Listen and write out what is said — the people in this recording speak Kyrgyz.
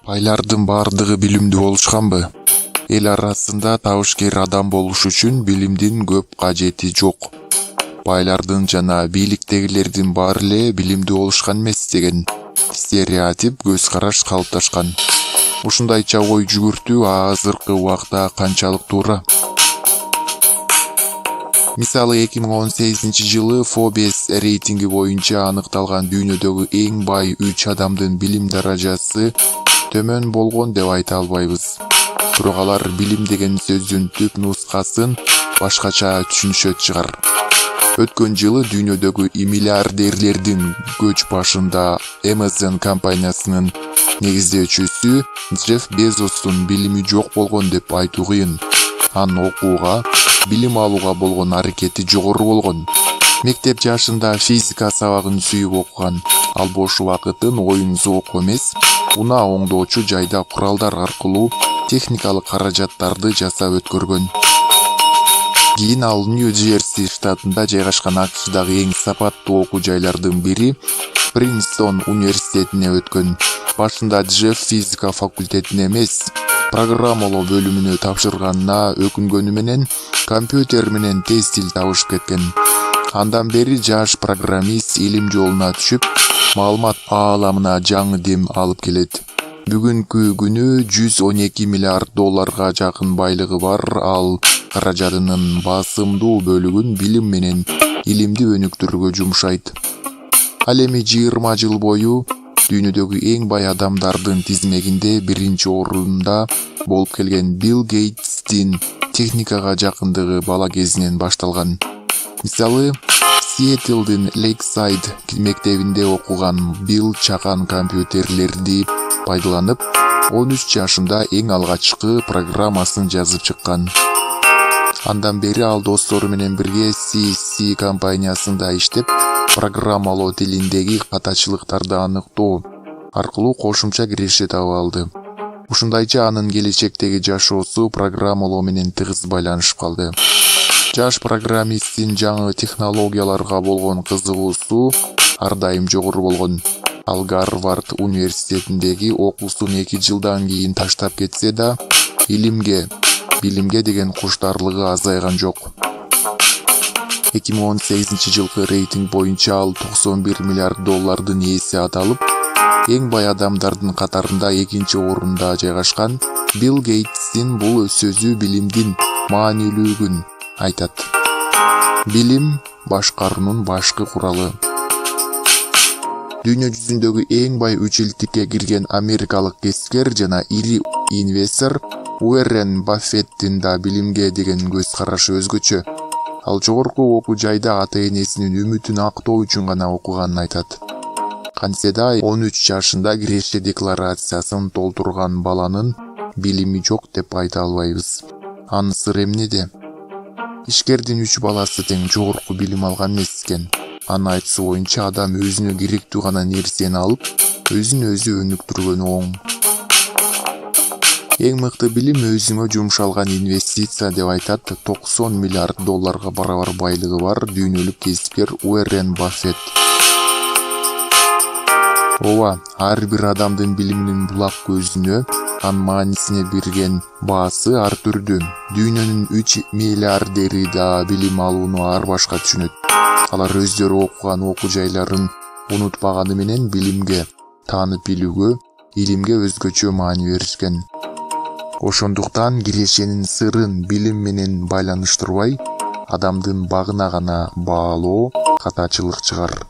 Байлардын бардыгы билимдүү болушканбы? Эл арасында табышкер адам болуш үчүн билимдин көп кажети жок. Байлардын жана бийликтегилердин баары эле билимдүү болушкан эмес деген стереотип көз караш калыпташкан. Ушундайча ой жүгүртүү азыркы убакта канчалык туура? Мисалы 2018-жылы Forbes рейтинги боюнча аныкталган дүйнөдөгү эң бай 3 адамдын билим даражасы төмөн болгон деп айта албайбыз. Бирок алар билим деген сөздүн түп нускасын башкача түшүнүшөт чыгар. Өткөн жылы дүйнөдөгү миллиардерлердин көч башында Amazon компаниясынын негиздөөчүсү Джефф Безостун билими жок болгон деп айтуу кыйын. Анын окууга, билим алууга болгон аракети жогору болгон. Мектеп жашында физика сабагын сүйүп окуган. Ал бош убакытын оюн зоокко эмес, унаа оңдоочу жайда куралдар аркылуу техникалык каражаттарды жасап өткөргөн. Кийин ал Нью-Джерси штатында жайгашкан АКШдагы эң сапаттуу окуу жайлардын бири Принстон университетине өткөн. Башында Джефф физика факультетине эмес, программалоо бөлүмүнө тапшырганына өкүнгөнү менен компьютер менен тез тил табышып кеткен. Андан бери жаш программист илим жолуна түшүп, маалымат ааламына жаңы дем алып келет. Бүгүнкү күнү $112 миллиард жакын байлыгы бар. Ал каражатынын басымдуу бөлүгүн билим менен илимди өнүктүрүүгө жумшайт. Ал эми 20 жыл бою дүйнөдөгү эң бай адамдардын тизмегинде биринчи орунда болуп келген Билл Гейтстин техникага жакындыгы бала кезинен башталган. Мисалы, Сиэтлдин Лейксайд мектебинде окуган Билл чакан компьютерлерди пайдаланып, 13 жашында эң алгачкы программасын жазып чыккан. Андан бери ал достору менен бирге C компаниясында иштеп, программалоо тилиндеги катачылыктарды аныктоо аркылуу кошумча киреше таап алды. Ушундайча анын келечектеги жашоосу программалоо менен тыгыз байланышып калды. Жаш программисттин жаңы технологияларга болгон кызыгуусу ар дайым жогору болгон. Ал Гарвард университетиндеги окуусун 2 жылдан кийин таштап кетсе да, билимге деген куштарлыгы азайган жок. 2018-жылкы рейтинг боюнча ал $91 миллиард ээси аталып, эң бай адамдардын катарында 2-чи орунда жайгашкан. Билл Гейтстин бул сөзү билимдин маанилүүлүгүн айтат. Билим башкаруунун башкы куралы. Дүйнө жүзүндөгү эң бай 3 элдикке кирген америкалык кесипкер жана ири инвестор Уоррен Баффеттин да билимге деген көз карашы өзгөчө. Ал жогорку окуу жайда ата-энесинин үмүтүн актоо үчүн гана окуганын айтат. Кантсе да 13 жашында киреше декларациясын толтурган баланын билими жок деп айта албайбыз. Анын сыры эмнеде? Ишкердин 3 баласы тең жогорку билим алган эмес экен. Анын айтуусу боюнча адам өзүнө керектүү гана нерсени алып, өзүн өзү өнүктүргөнү оң. Эң мыкты билим өзүңө жумшалган инвестиция деп айтат $90 миллиард барабар байлыгы бар дүйнөлүк кесипкер Уоррен Баффет. Ооба, ар бир адамдын билиминин булак көзүнө, анын маанисине берген баасы ар түрдүү. Дүйнөнүн 3 миллиардери да билим алууну ар башка түшүнөт. Алар өздөрү окуган окуу жайларын унутпаганы менен билимге, таанып билүүгө, илимге өзгөчө маани беришкен. Ошондуктан кирешенин сырын билим менен байланыштырбай, адамдын багына гана баалоо катачылык чыгар.